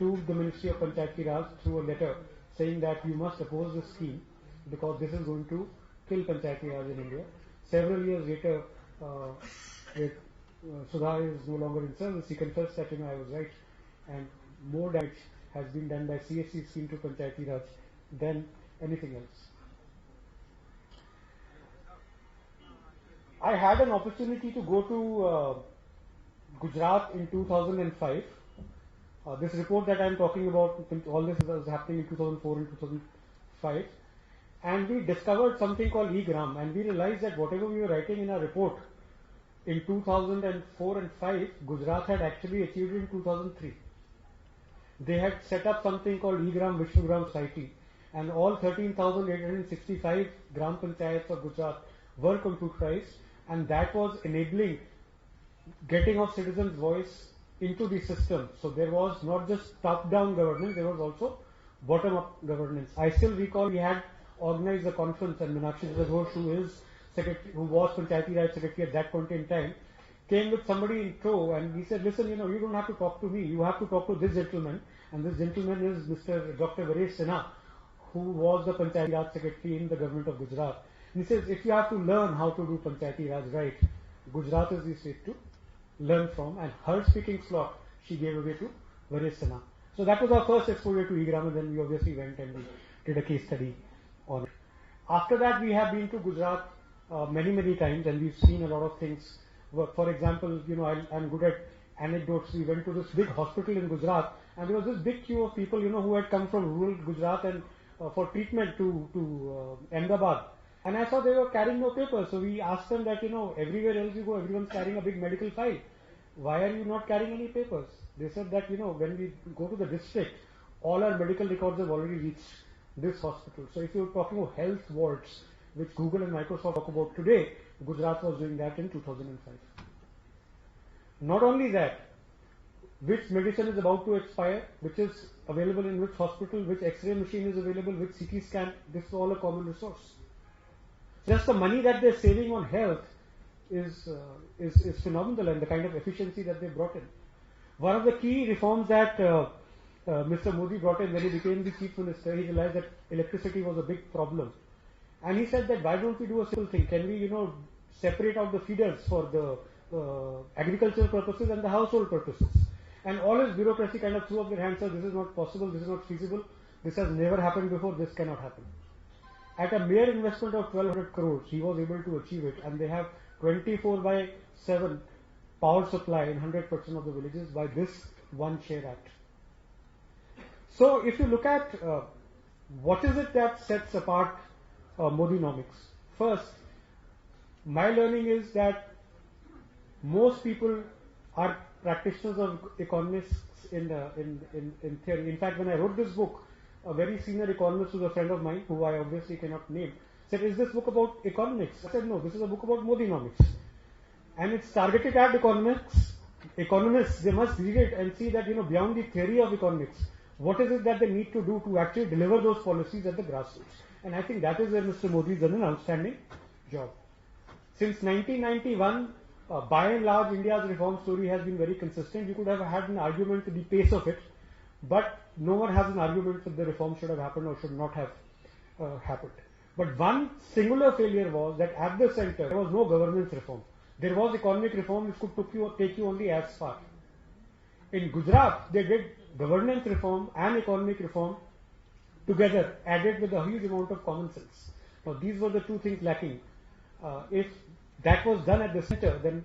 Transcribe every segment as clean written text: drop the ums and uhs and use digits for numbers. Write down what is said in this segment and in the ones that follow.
to the Ministry of Panchayati Raj through a letter saying that you must oppose this scheme because this is going to kill Panchayati Raj in India. Several years later, Sudha is no longer in service. He confessed that I was right, and more damage has been done by CSC scheme to Panchayati Raj than anything else. I had an opportunity to go to Gujarat in 2005. This report that I am talking about, all this was happening in 2004 and 2005. And we discovered something called e-gram, and we realized that whatever we were writing in our report in 2004 and 5, Gujarat had actually achieved in 2003. They had set up something called e-gram Vishwagram Society, and all 13,865 gram panchayats of Gujarat were computerized, and that was enabling getting of citizens' voice into the system. So there was not just top-down governance, there was also bottom-up governance. I still recall we had organized a conference, and Meenakshi Ghosh, who was Panchayati Raj Secretary at that point in time, came with somebody in tow, and he said, listen, you don't have to talk to me, you have to talk to this gentleman, and this gentleman is Mr. Dr. Varesh Sinha, who was the Panchayati Raj Secretary in the government of Gujarat. And he says, if you have to learn how to do Panchayati Raj right, Gujarat is the state to learn from, and her speaking slot she gave away to Varesh Sinha. So that was our first exposure to e-gram, and then we obviously went and we did a case study on it. After that, we have been to Gujarat many times, and we've seen a lot of things. For example, I'm good at anecdotes. We went to this big hospital in Gujarat, and there was this big queue of people, who had come from rural Gujarat and for treatment to Ahmedabad. And I saw they were carrying no papers. So we asked them that, everywhere else you go, everyone's carrying a big medical file. Why are you not carrying any papers? They said that, when we go to the district, all our medical records have already reached this hospital. So if you're talking about health vaults, which Google and Microsoft talk about today, Gujarat was doing that in 2005. Not only that, which medicine is about to expire, which is available in which hospital, which X-ray machine is available, which CT scan, this is all a common resource. Just the money that they're saving on health is phenomenal, and the kind of efficiency that they brought in. One of the key reforms that Mr. Modi brought in when he became the chief minister, he realized that electricity was a big problem. And he said that why don't we do a simple thing? Can we, separate out the feeders for the agricultural purposes and the household purposes? And all his bureaucracy kind of threw up their hands, said this is not possible, this is not feasible, this has never happened before, this cannot happen. At a mere investment of 1200 crores, he was able to achieve it, and they have 24/7 power supply in 100% of the villages by this One Share Act. So if you look at what is it that sets apart Modinomics? First, my learning is that most people are practitioners of economists in theory. In fact, when I wrote this book, a very senior economist who's a friend of mine, who I obviously cannot name, said, is this book about economics? I said, no, this is a book about Modinomics. And it's targeted at economists. They must read it and see that, beyond the theory of economics, what is it that they need to do to actually deliver those policies at the grassroots? And I think that is where Mr. Modi has done an outstanding job. Since 1991, by and large, India's reform story has been very consistent. You could have had an argument to the pace of it, but no one has an argument that the reform should have happened or should not have happened. But one singular failure was that at the center, there was no governance reform. There was economic reform which could take you only as far. In Gujarat, they did governance reform and economic reform together, added with a huge amount of common sense. Now, these were the two things lacking. If that was done at the center, then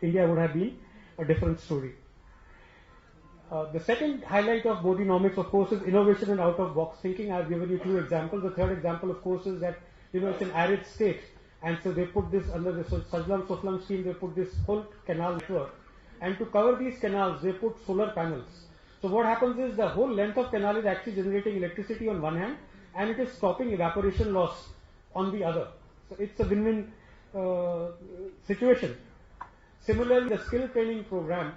India would have been a different story. The second highlight of Modinomics, of course, is innovation and out-of-box thinking. I've given you two examples. The third example, of course, is that it's an arid state, and so they put this under the Sajlam Suflam scheme. They put this whole canal network, and to cover these canals, they put solar panels. So what happens is the whole length of canal is actually generating electricity on one hand, and it is stopping evaporation loss on the other. So it's a win-win situation. Similarly, the skill training program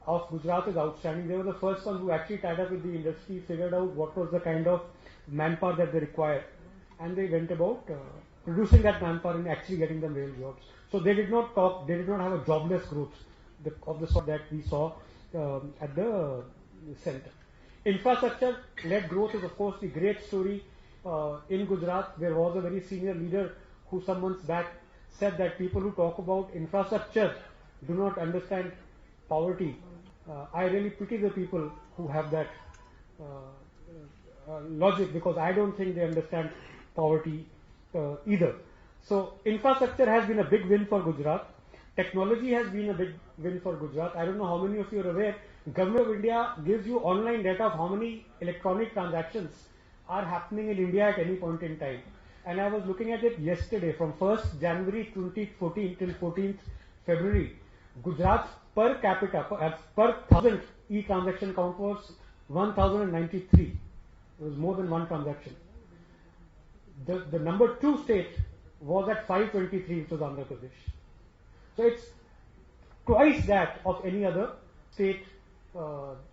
of Gujarat is outstanding. They were the first one who actually tied up with the industry, figured out what was the kind of manpower that they required, and they went about producing that manpower and actually getting them real jobs. So they did not have a jobless growth of the sort that we saw at the center. Infrastructure-led growth is of course the great story. In Gujarat, there was a very senior leader who some months back said that people who talk about infrastructure do not understand poverty. I really pity the people who have that logic, because I don't think they understand poverty either. So infrastructure has been a big win for Gujarat. Technology has been a big win for Gujarat. I don't know how many of you are aware, Government of India gives you online data of how many electronic transactions are happening in India at any point in time. And I was looking at it yesterday, from 1st January 2014 till 14th February, Gujarat's per capita, per 1000 e-transaction count was 1093. It was more than one transaction. The number 2 state was at 523, which was Andhra Pradesh. So it's twice that of any other state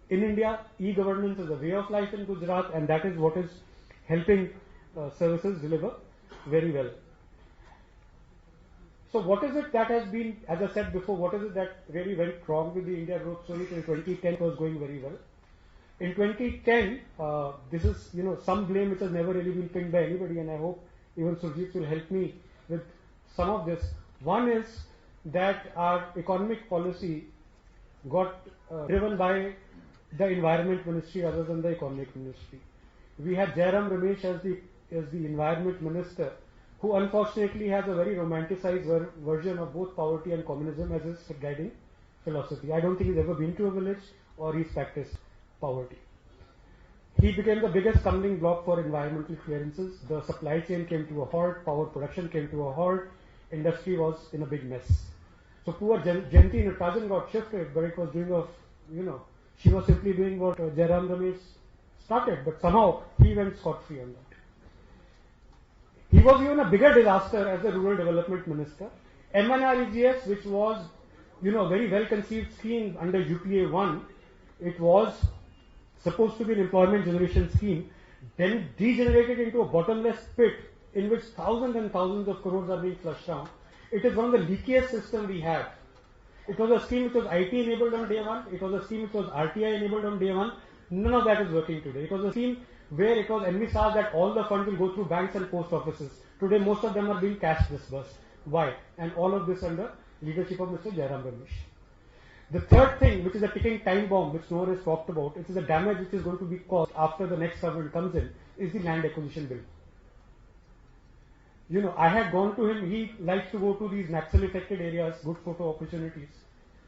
in India. E-governance is a way of life in Gujarat, and that is what is helping services deliver very well. So what is it that has been, as I said before, what is it that really went wrong with the India growth story? In 2010 it was going very well. In 2010, this is some blame which has never really been pinned by anybody, and I hope even Surjit will help me with some of this. One is that our economic policy got driven by the Environment Ministry rather than the Economic Ministry. We had Jairam Ramesh as the Environment Minister, who unfortunately has a very romanticized version of both poverty and communism as his guiding philosophy. I don't think he's ever been to a village or he's practiced poverty. He became the biggest stumbling block for environmental clearances. The supply chain came to a halt, power production came to a halt, industry was in a big mess. So poor Jayanti Natarajan got shifted, but it was doing she was simply doing what Jairam Ramesh started, but somehow he went scot-free on that. He was even a bigger disaster as the Rural Development Minister. MNREGS, which was a very well conceived scheme under UPA 1, it was supposed to be an employment generation scheme, then degenerated into a bottomless pit in which thousands and thousands of crores are being flushed down. It is one of the leakiest systems we have. It was a scheme which was IT enabled on day one. It was a scheme which was RTI enabled on day one. None of that is working today. It was a scheme where it was envisaged that all the funds will go through banks and post offices. Today most of them are being cash disbursed. Why? And all of this under leadership of Mr. Jairam Ramesh. The third thing, which is a ticking time bomb, which no one has talked about, it is a damage which is going to be caused after the next government comes in, is the land acquisition bill. I had gone to him, he likes to go to these Naxal affected areas, good photo opportunities.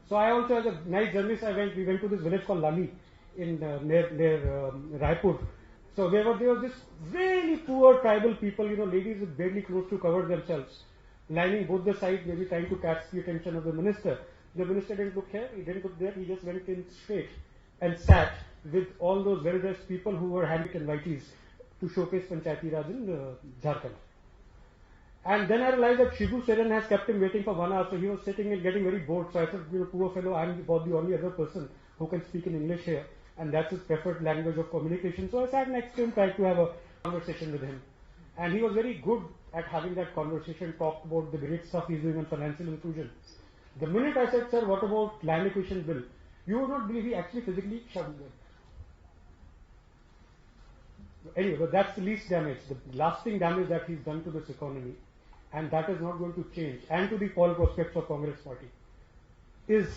So I also, as a nice journalist, we went to this village called Lali in near Raipur. So there was this really poor tribal people, ladies with barely clothes to cover themselves, lining both the sides, maybe trying to catch the attention of the minister. The minister didn't look here, he didn't look there, he just went in straight and sat with all those well-dressed people who were handpicked invitees to showcase Panchayati Raj in Jharkhand. And then I realized that Shibu Seren has kept him waiting for 1 hour, so he was sitting and getting very bored. So I said, poor fellow, I'm about the only other person who can speak in English here, and that's his preferred language of communication. So I sat next to him, tried to have a conversation with him. And he was very good at having that conversation, talked about the great stuff he's doing on financial inclusion. The minute I said, sir, what about land acquisition bill? You would not believe he actually physically shoved me. Anyway, but that's the least damage, the lasting damage that he's done to this economy, and that is not going to change, and to the poll prospects of Congress party, is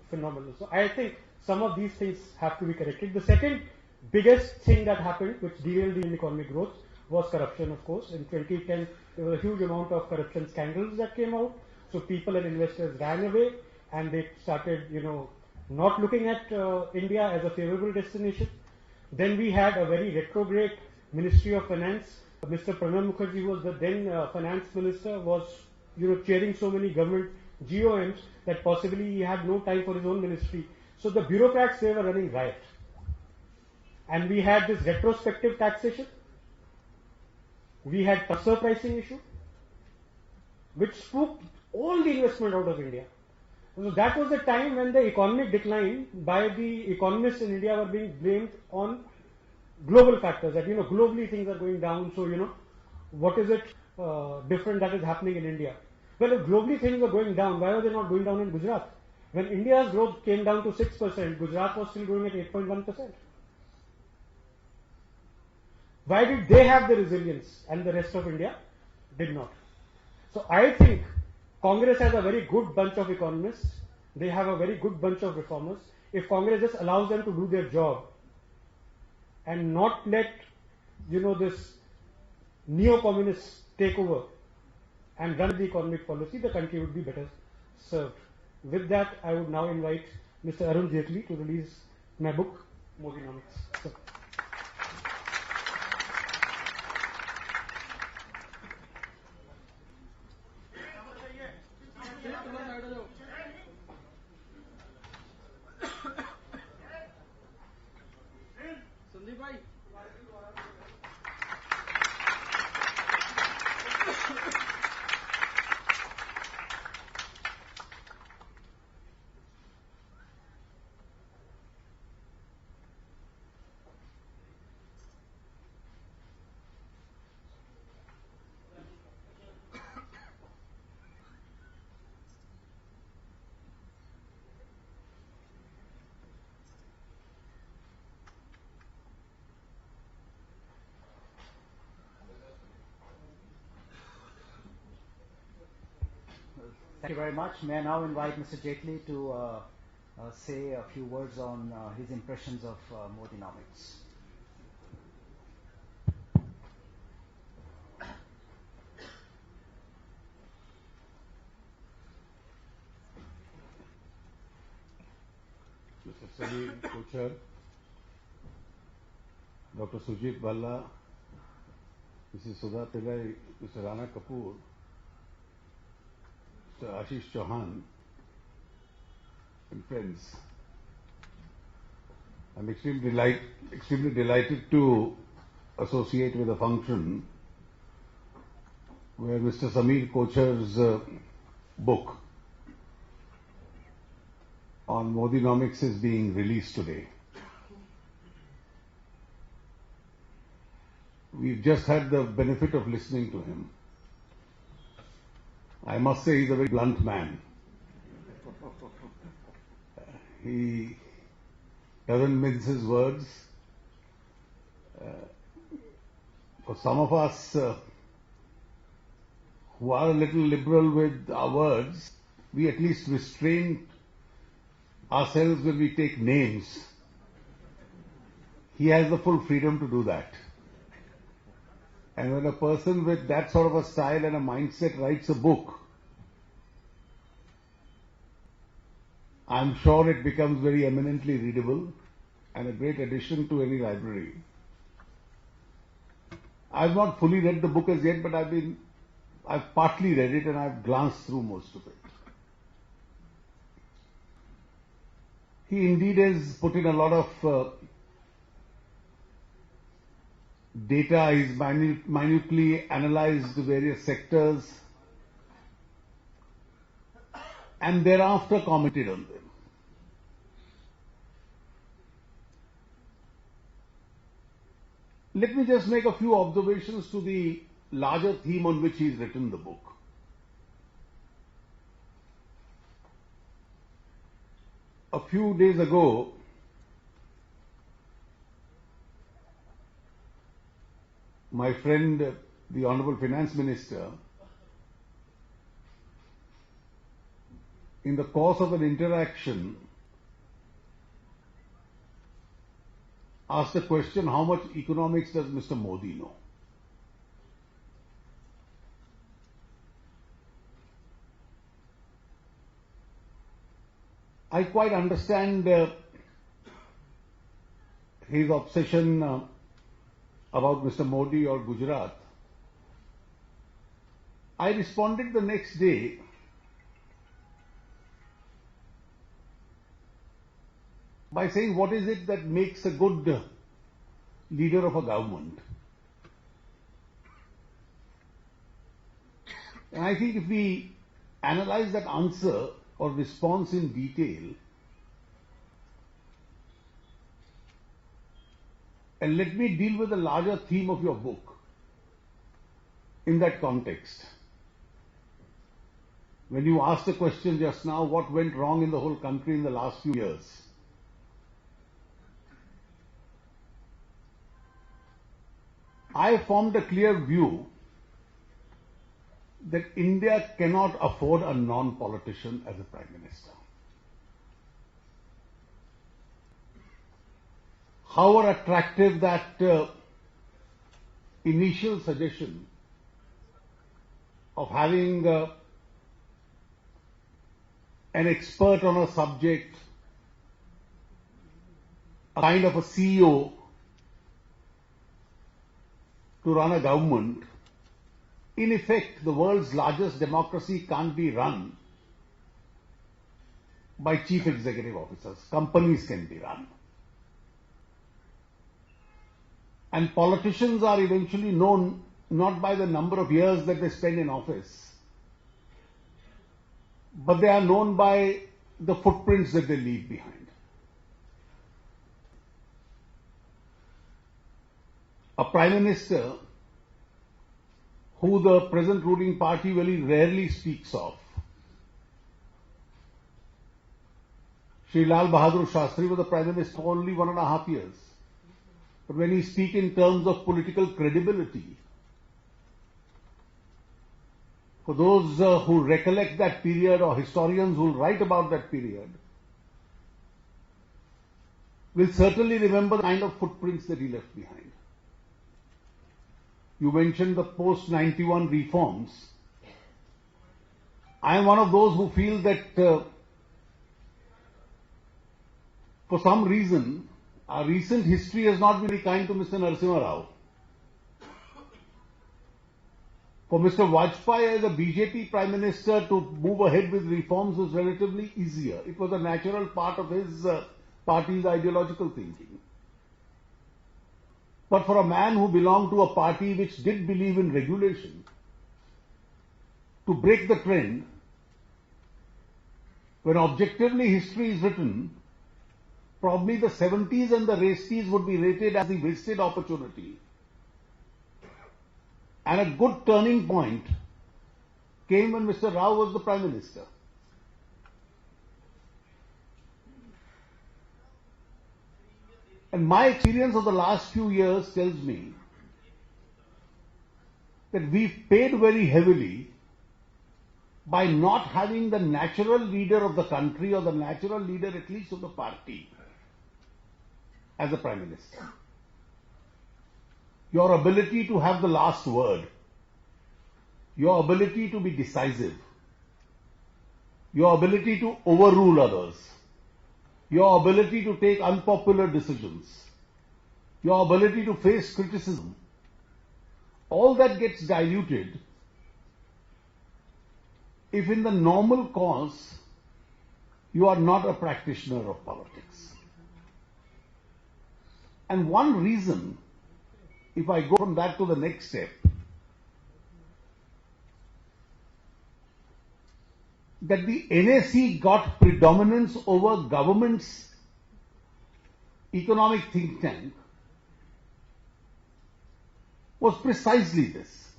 phenomenal. So I think some of these things have to be corrected. The second biggest thing that happened, which derailed the economic growth, was corruption, of course. In 2010, there was a huge amount of corruption scandals that came out. So people and investors ran away, and they started, not looking at India as a favorable destination. Then we had a very retrograde Ministry of Finance. Mr. Pranab Mukherjee, who was the then finance minister, was, chairing so many government GOMs that possibly he had no time for his own ministry. So the bureaucrats, they were running riot. And we had this retrospective taxation. We had transfer pricing issue, which spooked all the investment out of India. So that was the time when the economic decline by the economists in India were being blamed on global factors, that globally things are going down, so what is it different that is happening in India? Well, if globally things are going down, why are they not going down in Gujarat? When India's growth came down to 6%, Gujarat was still growing at 8.1%. Why did they have the resilience and the rest of India did not? So I think Congress has a very good bunch of economists. They have a very good bunch of reformers. If Congress just allows them to do their job and not let, this neo-communists take over and run the economic policy, the country would be better served. With that, I would now invite Mr. Arun Jaitley to release my book, Modinomics. So, Thank you very much. May I now invite Mr. Jaitley to say a few words on his impressions of Modinomics. Mr. Samir Kochar, Dr. Sujit Balla, Mrs. Sudha Pillai, Mr. Rana Kapoor, Mr. Ashish Chauhan, and friends. I'm extremely delighted to associate with a function where Mr. Samir Kochar's book on Modinomics is being released today. We've just had the benefit of listening to him. I must say he's a very blunt man. He doesn't mince his words. For some of us who are a little liberal with our words, we at least restrain ourselves when we take names. He has the full freedom to do that. And when a person with that sort of a style and a mindset writes a book, I'm sure it becomes very eminently readable and a great addition to any library. I've not fully read the book as yet, but I've partly read it and I've glanced through most of it. He indeed has put in a lot of data. He's minutely analyzed the various sectors and thereafter commented on them. Let me just make a few observations to the larger theme on which he's written the book. A few days ago, my friend, the Honorable Finance Minister, in the course of an interaction, asked the question, how much economics does Mr. Modi know? I quite understand his obsession about Mr. Modi or Gujarat. I responded the next day by saying, what is it that makes a good leader of a government? And I think if we analyze that answer or response in detail, and let me deal with the larger theme of your book in that context. when you asked the question just now, what went wrong in the whole country in the last few years? I formed a clear view that India cannot afford a non-politician as a Prime Minister. However attractive that initial suggestion of having an expert on a subject, a kind of a CEO to run a government, in effect, the world's largest democracy can't be run by chief executive officers. Companies can be run. And politicians are eventually known not by the number of years that they spend in office, but they are known by the footprints that they leave behind. A Prime Minister who the present ruling party very rarely speaks of, Shri Lal Bahadur Shastri was the Prime Minister for only 1.5 years. But when he speaks in terms of political credibility, for those who recollect that period or historians who write about that period, will certainly remember the kind of footprints that he left behind. You mentioned the post-91 reforms. I am one of those who feel that for some reason, our recent history has not been very kind to Mr. Narasimha Rao. For Mr. Vajpayee as a BJP Prime Minister to move ahead with reforms was relatively easier. It was a natural part of his party's ideological thinking. But for a man who belonged to a party which did believe in regulation, to break the trend, when objectively history is written, probably the 70s and the 80s would be rated as the wasted opportunity. And a good turning point came when Mr. Rao was the Prime Minister. And my experience of the last few years tells me that we've paid very heavily by not having the natural leader of the country or the natural leader at least of the party as a Prime Minister. Your ability to have the last word, your ability to be decisive, your ability to overrule others, your ability to take unpopular decisions, your ability to face criticism, all that gets diluted if in the normal course you are not a practitioner of politics. And one reason, if I go from that to the next step, that the NSE got predominance over government's economic think tank was precisely this.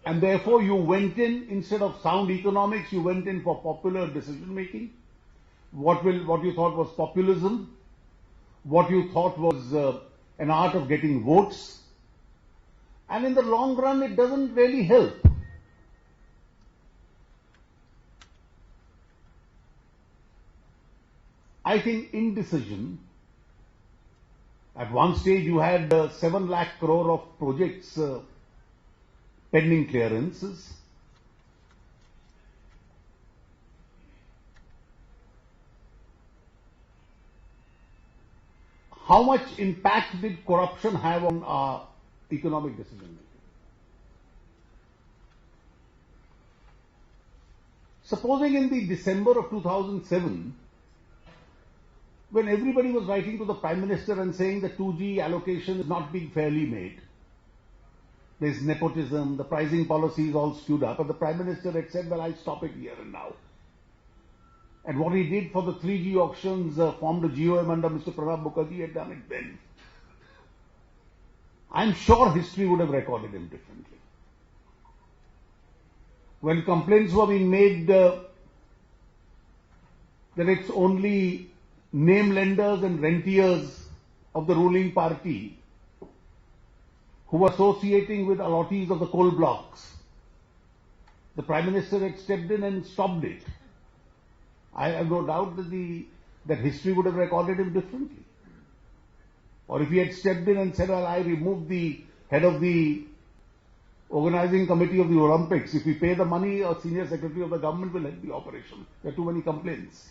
And therefore you went in, instead of sound economics, you went in for popular decision making. What you thought was populism, what you thought was an art of getting votes, and in the long run it doesn't really help. I think indecision, at one stage you had 7 lakh crore of projects pending clearances. How much impact did corruption have on our economic decision making? Supposing in the December of 2007, when everybody was writing to the Prime Minister and saying the 2G allocation is not being fairly made, there's nepotism, the pricing policy is all skewed up, and the Prime Minister had said, well, I'll stop it here and now. And what he did for the 3G auctions, formed a GOM under Mr. Pranab Mukherjee, had done it then. I'm sure history would have recorded him differently. when complaints were being made that it's only name lenders and rentiers of the ruling party who were associating with allottees of the coal blocks. The Prime Minister had stepped in and stopped it. I have no doubt that history would have recorded him differently. Or if he had stepped in and said, well, I removed the head of the organizing committee of the Olympics. If we pay the money, a senior secretary of the government will head the operation. There are too many complaints.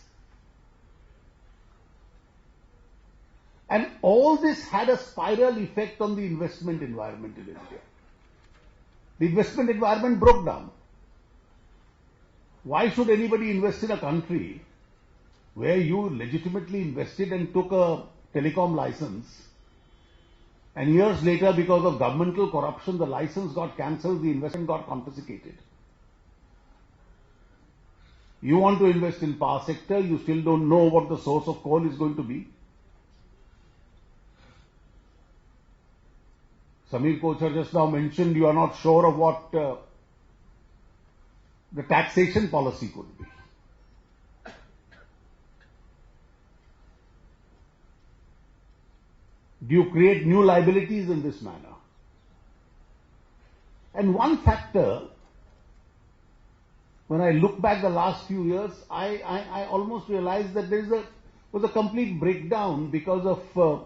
And all this had a spiral effect on the investment environment in India. The investment environment broke down. Why should anybody invest in a country where you legitimately invested and took a telecom license, and years later, because of governmental corruption, the license got cancelled, the investment got confiscated? You want to invest in power sector, you still don't know what the source of coal is going to be. Samir Kochar just now mentioned you are not sure of what the taxation policy could be. Do you create new liabilities in this manner? And one factor, when I look back the last few years, I almost realized that there was a complete breakdown because of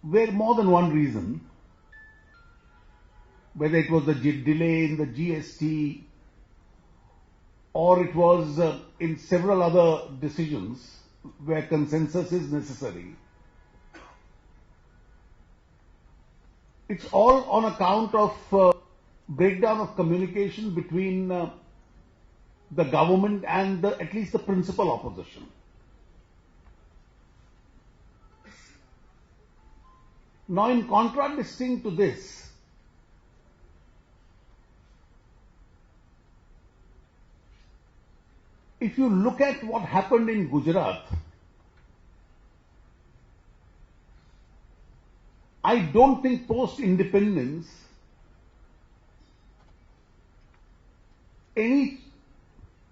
where more than one reason, whether it was the delay in the GST or it was in several other decisions where consensus is necessary. It's all on account of breakdown of communication between the government and at least the principal opposition. Now, in contradisting to this, if you look at what happened in Gujarat, I don't think post-independence any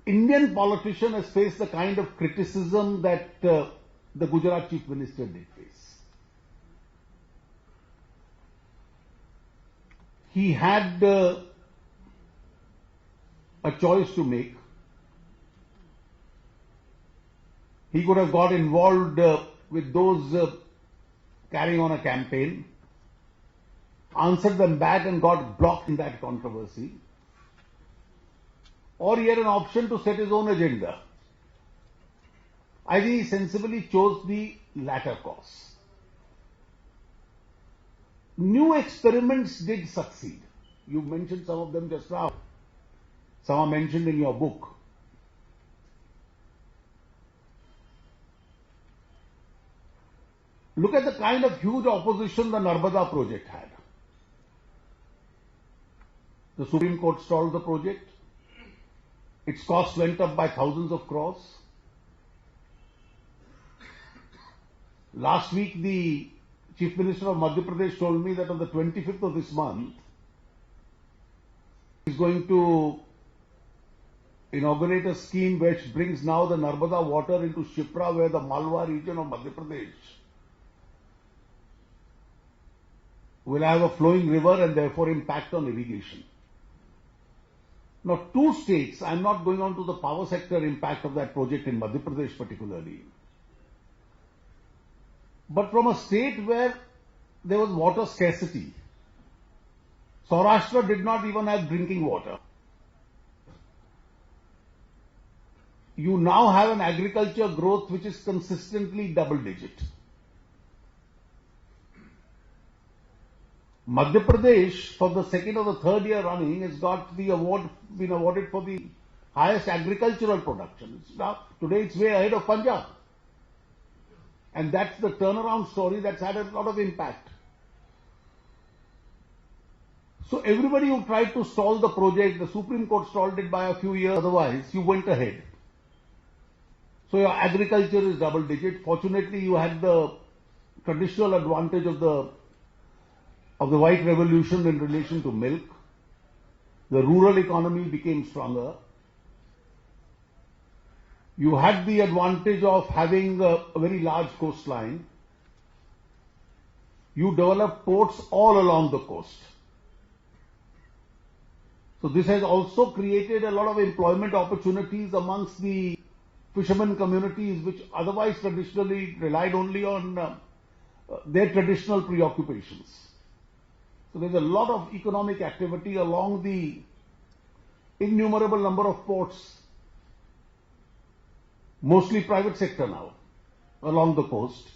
Indian politician has faced the kind of criticism that the Gujarat Chief Minister did face. He had a choice to make. He could have got involved with those carrying on a campaign, answered them back and got blocked in that controversy. Or he had an option to set his own agenda. I think he sensibly chose the latter course. New experiments did succeed. You mentioned some of them just now. Some are mentioned in your book. Look at the kind of huge opposition the Narmada project had. The Supreme Court stalled the project. Its cost went up by thousands of crores. Last week, the Chief Minister of Madhya Pradesh told me that on the 25th of this month, he is going to inaugurate a scheme which brings now the Narmada water into Shipra, where the Malwa region of Madhya Pradesh will have a flowing river and therefore impact on irrigation. Now, two states, I am not going on to the power sector impact of that project in Madhya Pradesh particularly, but from a state where there was water scarcity. Saurashtra did not even have drinking water. You now have an agriculture growth which is consistently double digit. Madhya Pradesh, for the second or the third year running, has got the award, been awarded for the highest agricultural production. Today it's way ahead of Punjab. And that's the turnaround story that's had a lot of impact. So everybody who tried to stall the project, the Supreme Court stalled it by a few years, otherwise you went ahead. So your agriculture is double digit. Fortunately, you had the traditional advantage of the of the white revolution in relation to milk. The rural economy became stronger. You had the advantage of having a very large coastline. You developed ports all along the coast. So this has also created a lot of employment opportunities amongst the fishermen communities, which otherwise traditionally relied only on their traditional preoccupations. So there's a lot of economic activity along the innumerable number of ports, mostly private sector now, along the coast.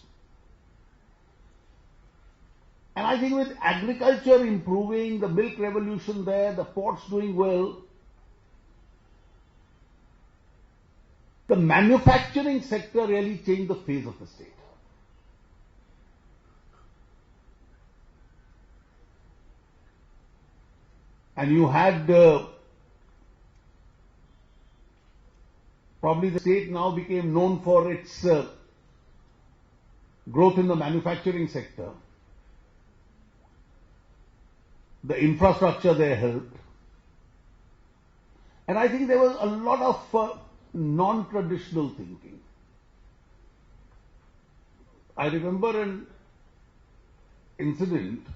And I think with agriculture improving, the milk revolution there, the ports doing well, the manufacturing sector really changed the face of the state. And you had probably the state now became known for its growth in the manufacturing sector. The infrastructure there helped. And I think there was a lot of non-traditional thinking. I remember an incident.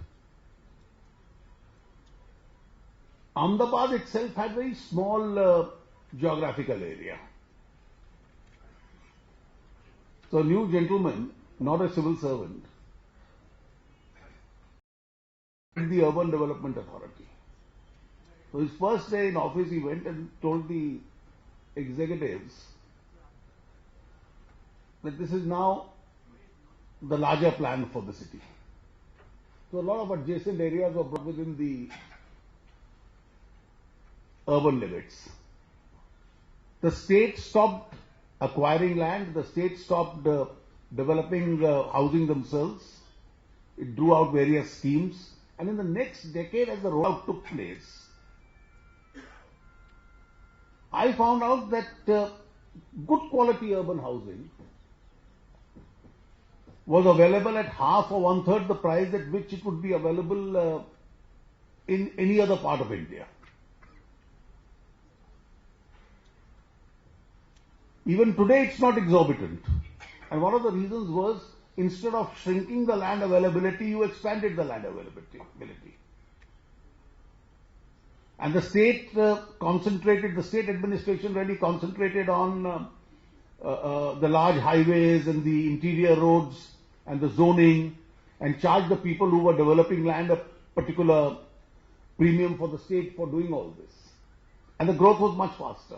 Ahmedabad itself had very small geographical area. So a new gentleman, not a civil servant, the Urban Development Authority. So his first day in office, he went and told the executives that this is now the larger plan for the city. So a lot of adjacent areas were brought within the urban limits. The state stopped acquiring land, the state stopped developing housing themselves. It drew out various schemes. And in the next decade, as the rollout took place, I found out that good quality urban housing was available at half or one-third the price at which it would be available in any other part of India. Even today, it's not exorbitant. And one of the reasons was, instead of shrinking the land availability, you expanded the land availability. And the state the state administration really concentrated on the large highways and the interior roads and the zoning, and charged the people who were developing land a particular premium for the state for doing all this. And the growth was much faster.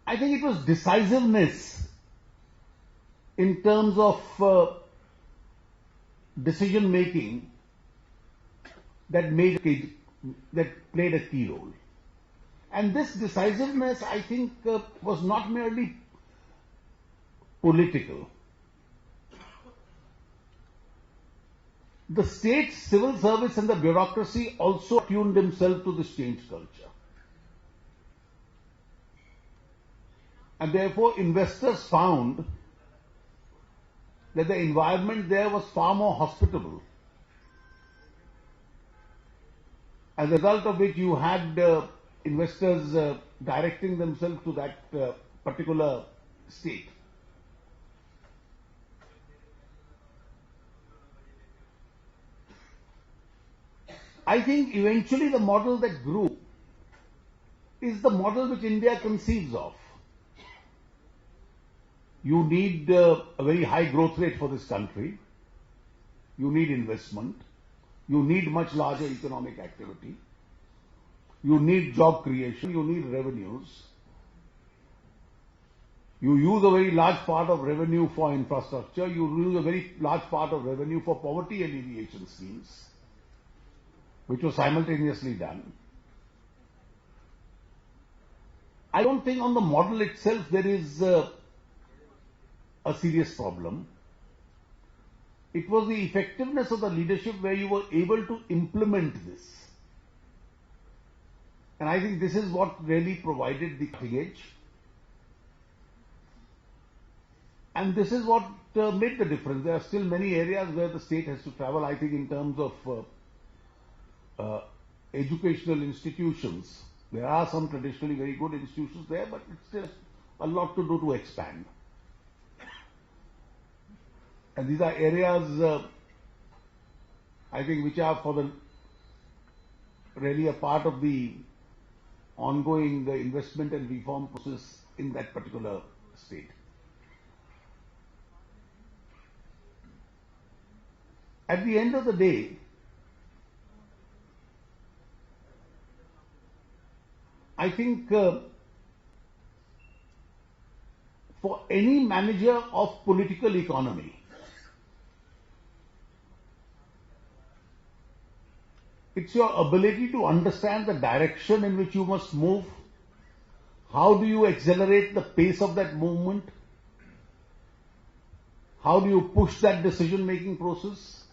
I think it was decisiveness in terms of decision making that played a key role. And this decisiveness, I think, was not merely political. The state civil service and the bureaucracy also tuned themselves to this change culture. And therefore, investors found that the environment there was far more hospitable. As a result of which, you had investors directing themselves to that particular state. I think eventually the model that grew is the model which India conceives of. You need a very high growth rate for this country. You need investment. You need much larger economic activity. You need job creation. You need revenues. You use a very large part of revenue for infrastructure. You use a very large part of revenue for poverty alleviation schemes, which was simultaneously done. I don't think on the model itself there is a serious problem. It was the effectiveness of the leadership where you were able to implement this. And I think this is what really provided the cutting edge. And this is what made the difference. There are still many areas where the state has to travel, I think, in terms of educational institutions. There are some traditionally very good institutions there, but it's still a lot to do to expand. And these are areas, I think, which are for the really a part of the ongoing investment and reform process in that particular state. At the end of the day, I think for any manager of political economy, it's your ability to understand the direction in which you must move. How do you accelerate the pace of that movement? How do you push that decision-making process?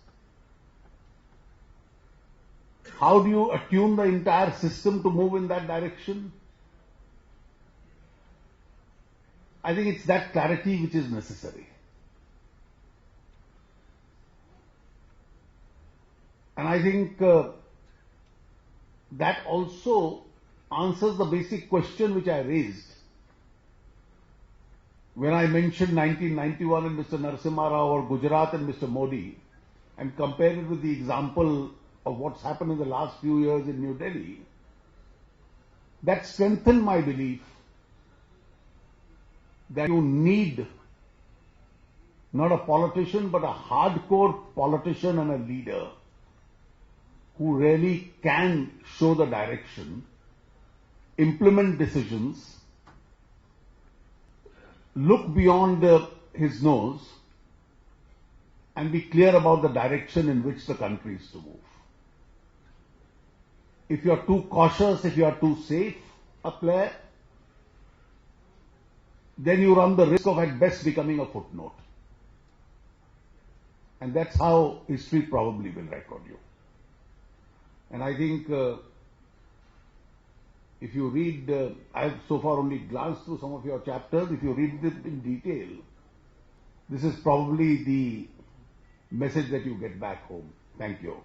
How do you attune the entire system to move in that direction? I think it's that clarity which is necessary. And I think that also answers the basic question which I raised when I mentioned 1991 and Mr. Narasimha Rao or Gujarat and Mr. Modi and compared it with the example of what's happened in the last few years in New Delhi. That strengthened my belief that you need not a politician but a hardcore politician and a leader who really can show the direction, implement decisions, look beyond his nose and be clear about the direction in which the country is to move. If you are too cautious, if you are too safe a player, then you run the risk of at best becoming a footnote. And that's how history probably will record you. And I think if you read, I've so far only glanced through some of your chapters, if you read them in detail, this is probably the message that you get back home. Thank you.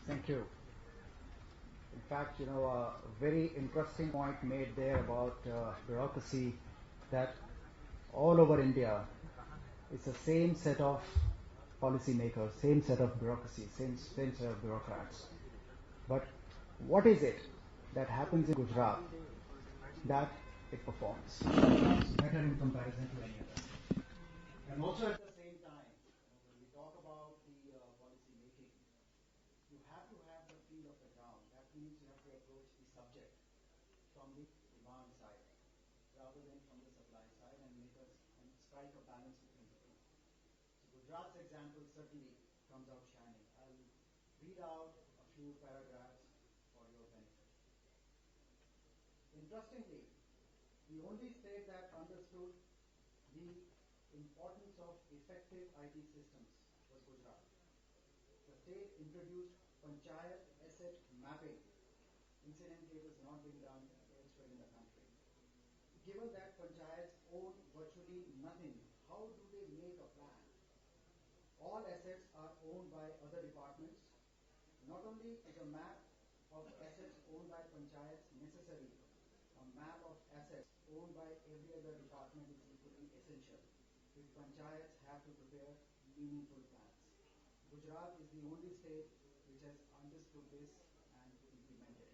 Thank you. In fact, a very interesting point made there about bureaucracy, that all over India, it's the same set of policymakers, same set of bureaucracy, same set of bureaucrats. But what is it that happens in Gujarat that it performs better in comparison to any other? And also at the same time, when we talk about the policy making, you have to have the feel of the ground. That means you have to approach the subject from the demand side rather than from the supply side and strike a balance between the two. So Gujarat's example certainly comes out shining. I'll read out a few paragraphs for your benefit. Interestingly, the only state that understood the importance of effective IT systems was Gujarat. The state introduced Panchayat asset mapping. Incidentally, it is not being done elsewhere in the country. Given that Panchayats own virtually nothing, how do they make a plan? All assets are owned by other departments. Not only is a map of assets owned by Panchayats necessary, a map of assets owned by every other department is equally essential if Panchayats have to prepare meaningful plans. Gujarat is the only state which has understood this and implemented it.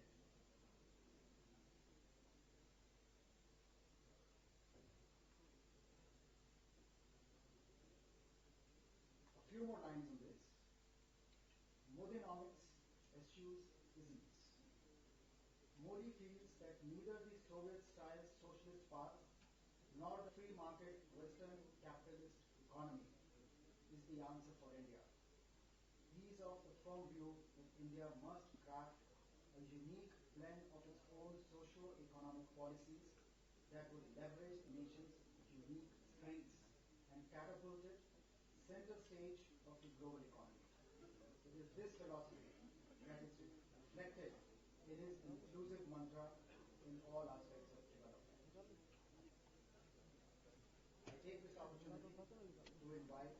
A few more lines on this. Modinomics eschews isms. Modi feels that neither the Soviet-style socialist path nor the free market Western capitalist economy is the answer for India. He is of the firm view that India must craft a unique blend of its own socio-economic policies that would leverage the nation's unique strengths and catapult it center stage of the global economy. It is this philosophy that is reflected in his inclusive mantra in all aspects of development. I take this opportunity to invite